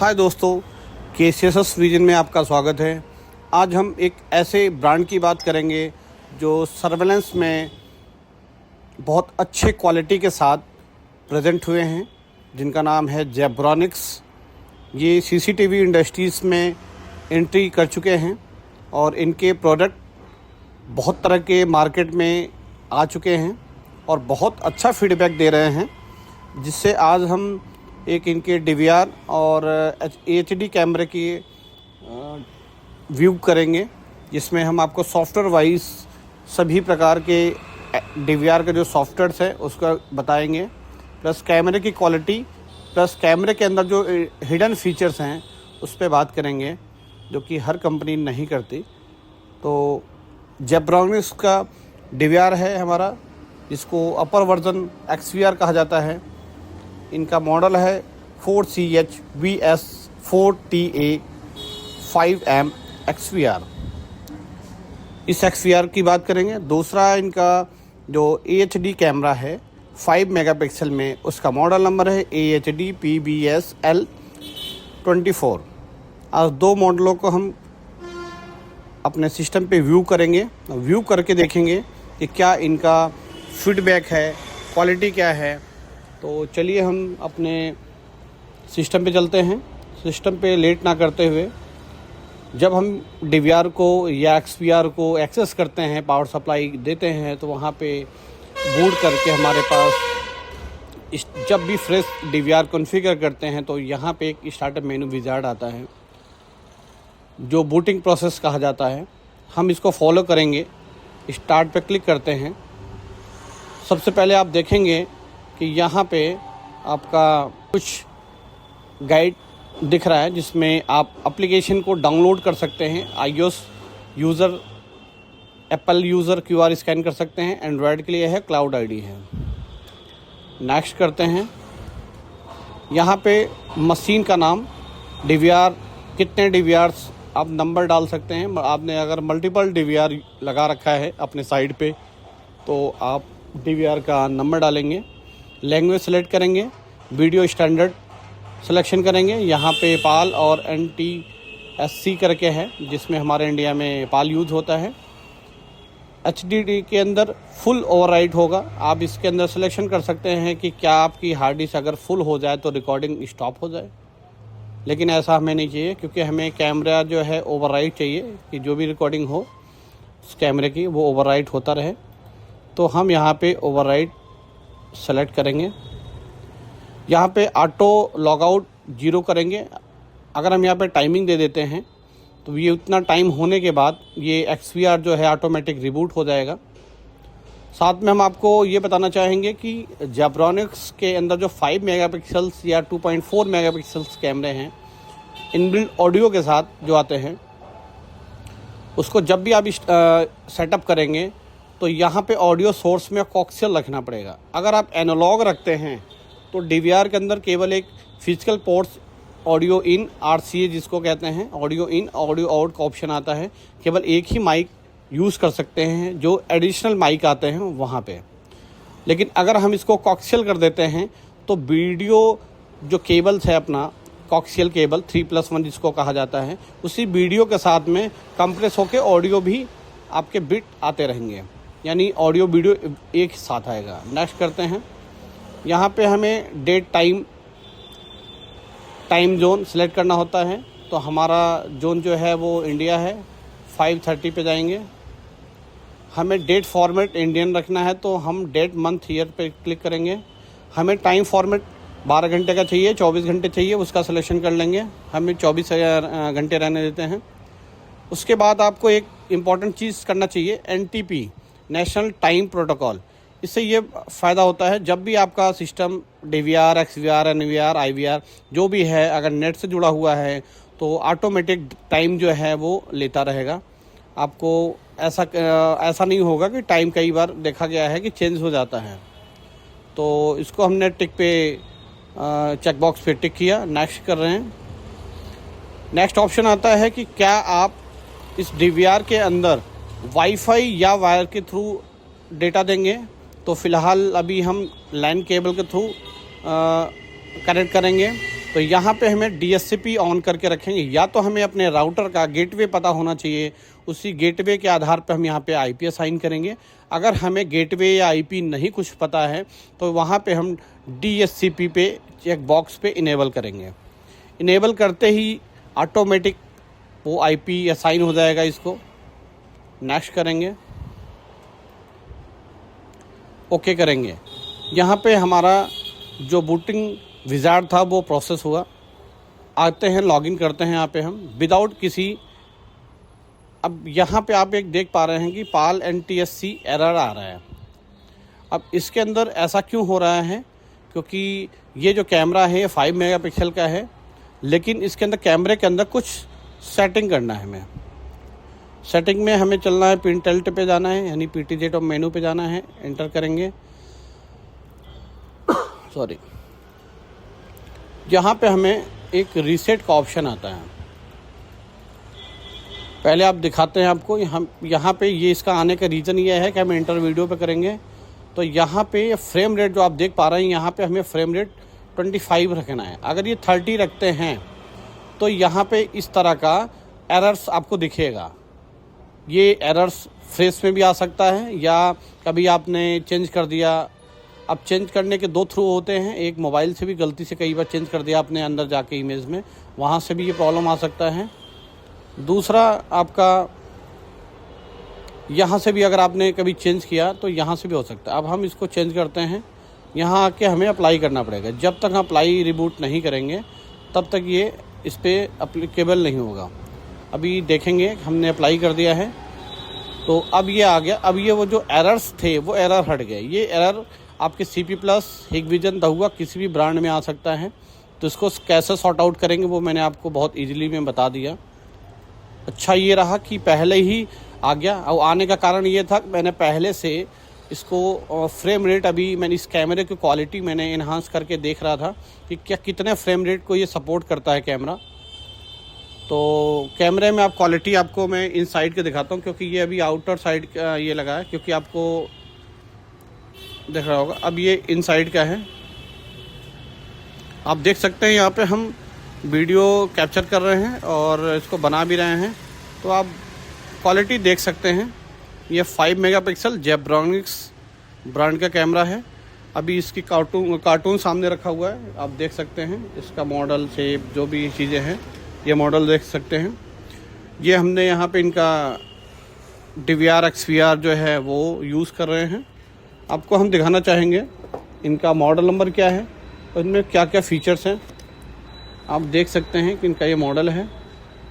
हाय दोस्तों, KCSS vision में आपका स्वागत है। आज हम एक ऐसे ब्रांड की बात करेंगे जो सर्वेलेंस में बहुत अच्छे क्वालिटी के साथ प्रेजेंट हुए हैं, जिनका नाम है जेब्रॉनिक्स। ये CCTV इंडस्ट्रीज़ में एंट्री कर चुके हैं और इनके प्रोडक्ट बहुत तरह के मार्केट में आ चुके हैं और बहुत अच्छा फीडबैक दे रहे हैं, जिससे आज हम एक इनके DVR और HD कैमरे की व्यू करेंगे, जिसमें हम आपको सॉफ्टवेयर वाइज सभी प्रकार के DVR के जो सॉफ्टवेयर्स है उसका बताएंगे, प्लस कैमरे की क्वालिटी, प्लस कैमरे के अंदर जो हिडन फीचर्स हैं उस पर बात करेंगे, जो कि हर कंपनी नहीं करती। तो जेब्रॉनिक्स का DVR है हमारा, जिसको अपर वर्जन XVR कहा जाता है। इनका मॉडल है 4CH VS4TA5M XVR। इस XVR की बात करेंगे। दूसरा इनका जो AHD कैमरा है 5 मेगापिक्सल में, उसका मॉडल नंबर है AHD PBS-L24। आज दो मॉडलों को हम अपने सिस्टम पे व्यू करेंगे, व्यू करके देखेंगे कि क्या इनका फीडबैक है, क्वालिटी क्या है। तो चलिए हम अपने सिस्टम पे चलते हैं। सिस्टम पे लेट ना करते हुए, जब हम DVR को या XVR को एक्सेस करते हैं, पावर सप्लाई देते हैं, तो वहाँ पे बूट करके हमारे पास जब भी फ्रेश DVR कॉन्फ़िगर करते हैं तो यहाँ पे एक स्टार्टअप मेनू विज़ार्ड आता है, जो बूटिंग प्रोसेस कहा जाता है। हम इसको फॉलो करेंगे। स्टार्ट पे क्लिक करते हैं। सबसे पहले आप देखेंगे कि यहाँ पे आपका कुछ गाइड दिख रहा है, जिसमें आप एप्लीकेशन को डाउनलोड कर सकते हैं। iOS user, Apple user QR scan कर सकते हैं। एंड्रॉयड के लिए है क्लाउड ID है। नेक्स्ट करते हैं। यहाँ पे मशीन का नाम, DVR, कितने DVRs आप नंबर डाल सकते हैं। आपने अगर मल्टीपल DVR लगा रखा है अपने साइड पे, तो आप DVR का नंबर डालेंगे। लैंग्वेज सेलेक्ट करेंगे, वीडियो स्टैंडर्ड सिलेक्शन करेंगे। यहाँ पे पाल और NTSC करके है, जिसमें हमारे इंडिया में पाल यूज़ होता है। HDD के अंदर फुल ओवरराइट होगा। आप इसके अंदर सिलेक्शन कर सकते हैं कि क्या आपकी हार्ड डिस्क अगर फुल हो जाए तो रिकॉर्डिंग स्टॉप हो जाए, लेकिन ऐसा हमें नहीं चाहिए, क्योंकि हमें कैमरा जो है ओवरराइट चाहिए, कि जो भी रिकॉर्डिंग हो उस कैमरे की वो ओवरराइट होता रहे। तो हम यहाँ पे ओवरराइट सेलेक्ट करेंगे। यहाँ पे ऑटो लॉगआउट 0 करेंगे। अगर हम यहाँ पे टाइमिंग दे देते हैं तो ये उतना टाइम होने के बाद ये XVR जो है ऑटोमेटिक रिबूट हो जाएगा। साथ में हम आपको ये बताना चाहेंगे कि जेब्रॉनिक्स के अंदर जो 5 मेगापिक्सल्स या 2.4 मेगापिक्सल्स कैमरे हैं, इनबिल्ट ऑडियो के साथ जो आते हैं, उसको जब भी आप सेटअप करेंगे तो यहाँ पे ऑडियो सोर्स में कोक्सियल रखना पड़ेगा। अगर आप एनालॉग रखते हैं तो DVR के अंदर केवल एक physical ports, audio in RCA जिसको कहते हैं, ऑडियो इन ऑडियो आउट का ऑप्शन आता है। केवल एक ही माइक यूज़ कर सकते हैं, जो एडिशनल माइक आते हैं वहाँ पे। लेकिन अगर हम इसको कोक्सियल कर देते हैं तो वीडियो जो केबल्स है अपना, कोक्सियल केबल 3+1 जिसको कहा जाता है, उसी वीडियो के साथ में कंप्रेस होकर ऑडियो भी आपके बिट आते रहेंगे, यानी ऑडियो वीडियो एक साथ आएगा। नेक्स्ट करते हैं। यहाँ पे हमें डेट टाइम जोन सेलेक्ट करना होता है। तो हमारा जोन जो है वो इंडिया है। 5:30 पे जाएंगे। हमें डेट फॉर्मेट इंडियन रखना है, तो हम डेट मंथ ईयर पे क्लिक करेंगे। हमें टाइम फॉर्मेट 12 घंटे का चाहिए, 24 घंटे चाहिए, उसका सिलेक्शन कर लेंगे। हमें 24 घंटे रहने देते हैं। उसके बाद आपको एक इम्पॉर्टेंट चीज़ करना चाहिए, NTP, नेशनल टाइम प्रोटोकॉल। इससे ये फ़ायदा होता है, जब भी आपका system DVR, XVR, NVR, IVR जो भी है, अगर नेट से जुड़ा हुआ है तो ऑटोमेटिक टाइम जो है वो लेता रहेगा। आपको ऐसा नहीं होगा कि टाइम कई बार देखा गया है कि चेंज हो जाता है। तो इसको हमने टिक पे चेक बॉक्स पे टिक किया। नेक्स्ट कर रहे हैं। नेक्स्ट ऑप्शन आता है कि क्या आप इस DVR के अंदर वाईफाई या वायर के थ्रू डेटा देंगे। तो फ़िलहाल अभी हम लैन केबल के थ्रू कनेक्ट करेंगे। तो यहाँ पे हमें DHCP ऑन करके रखेंगे। या तो हमें अपने राउटर का गेटवे पता होना चाहिए, उसी गेटवे के आधार पे हम यहाँ पे IP असाइन करेंगे। अगर हमें गेटवे या IP नहीं कुछ पता है तो वहाँ पे हम DHCP पे चेक बॉक्स पे इनेबल करेंगे। इनेबल करते ही ऑटोमेटिक वो IP असाइन हो जाएगा। इसको नेक्स्ट करेंगे, ओके करेंगे। यहाँ पे हमारा जो बूटिंग विज़ार्ड था वो प्रोसेस हुआ। आते हैं, लॉगिन करते हैं यहाँ पे हम विदाउट किसी। अब यहाँ पे आप एक देख पा रहे हैं कि PAL NTSC एरर आ रहा है। अब इसके अंदर ऐसा क्यों हो रहा है? क्योंकि ये जो कैमरा है 5 मेगापिक्सल का है, लेकिन इसके अंदर कैमरे के अंदर कुछ सेटिंग करना है। हमें सेटिंग में हमें चलना है, पिन टिल्ट पे जाना है, यानी PTZ और मेनू पे जाना है, एंटर करेंगे। सॉरी, यहाँ पे हमें एक रीसेट का ऑप्शन आता है। पहले आप दिखाते हैं आपको यहाँ पे ये इसका आने का रीज़न ये है कि हम इंटर वीडियो पे करेंगे। तो यहाँ पे फ्रेम रेट जो आप देख पा रहे हैं, यहाँ पे हमें फ्रेम रेट 25 रखना है। अगर ये 30 रखते हैं तो यहाँ पे इस तरह का एरर्स आपको दिखेगा। ये एरर्स फ्रेश में भी आ सकता है, या कभी आपने चेंज कर दिया। अब चेंज करने के 2 थ्रू होते हैं। एक मोबाइल से भी गलती से कई बार चेंज कर दिया आपने अंदर जाके इमेज में, वहाँ से भी ये प्रॉब्लम आ सकता है। दूसरा आपका यहाँ से भी अगर आपने कभी चेंज किया तो यहाँ से भी हो सकता है। अब हम इसको चेंज करते हैं, यहाँ आके हमें अप्लाई करना पड़ेगा। जब तक हम अप्लाई रिबूट नहीं करेंगे तब तक ये इस पर अप्लीकेबल नहीं होगा। अभी देखेंगे हमने अप्लाई कर दिया है तो अब ये आ गया। अब ये वो जो एरर्स थे वो एरर हट गए। ये एरर आपके CP+, हिगविजन, दहुआ किसी भी ब्रांड में आ सकता है। तो इसको कैसे सॉर्ट आउट करेंगे वो मैंने आपको बहुत इजीली में बता दिया। अच्छा ये रहा कि पहले ही आ गया। और आने का कारण ये था कि मैंने पहले से इसको फ्रेम रेट, अभी मैंने इस कैमरे की क्वालिटी मैंने इन्हांस करके देख रहा था कि क्या कितने फ्रेम रेट को ये सपोर्ट करता है कैमरा। तो कैमरे में आप क्वालिटी आपको मैं इन साइड के दिखाता हूँ, क्योंकि ये अभी आउटर साइड का ये लगा है, क्योंकि आपको देख रहा होगा। अब ये इन साइड का है, आप देख सकते हैं। यहाँ पे हम वीडियो कैप्चर कर रहे हैं और इसको बना भी रहे हैं, तो आप क्वालिटी देख सकते हैं। ये 5 मेगापिक्सल जेब्रॉनिक्स ब्रांड का कैमरा है। अभी इसकी कार्टून सामने रखा हुआ है, आप देख सकते हैं। इसका मॉडल, शेप, जो भी चीज़ें हैं, ये मॉडल देख सकते हैं। ये हमने यहाँ पे इनका DVR XVR जो है वो यूज़ कर रहे हैं। आपको हम दिखाना चाहेंगे इनका मॉडल नंबर क्या है और इनमें क्या क्या फ़ीचर्स हैं। आप देख सकते हैं कि इनका ये मॉडल है,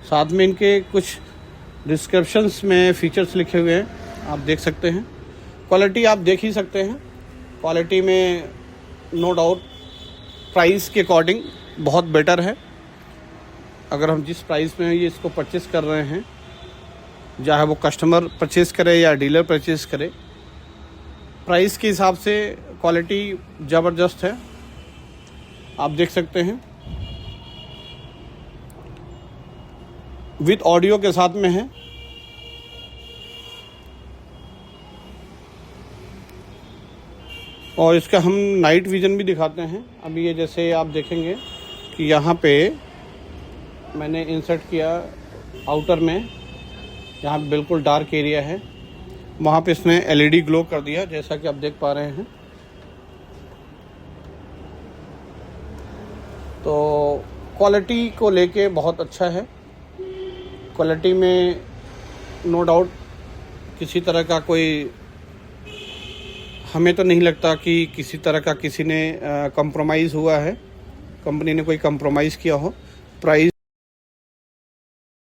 साथ में इनके कुछ डिस्क्रिप्शंस में फ़ीचर्स लिखे हुए हैं, आप देख सकते हैं। क्वालिटी आप देख ही सकते हैं। क्वालिटी में नो डाउट प्राइस के अकॉर्डिंग बहुत बेटर है। अगर हम जिस प्राइस में ये इसको परचेस कर रहे हैं, चाहे वो कस्टमर परचेस करे या डीलर परचेस करे, प्राइस के हिसाब से क्वालिटी ज़बरदस्त है। आप देख सकते हैं विद ऑडियो के साथ में है। और इसका हम नाइट विज़न भी दिखाते हैं। अभी ये जैसे आप देखेंगे कि यहाँ पे मैंने इंसर्ट किया आउटर में, यहाँ बिल्कुल डार्क एरिया है, वहाँ पे इसने LED ग्लो कर दिया, जैसा कि आप देख पा रहे हैं। तो क्वालिटी को लेके बहुत अच्छा है। क्वालिटी में नो डाउट किसी तरह का कोई, हमें तो नहीं लगता कि किसी तरह का किसी ने कंप्रोमाइज़ हुआ है, कंपनी ने कोई कंप्रोमाइज़ किया हो। प्राइस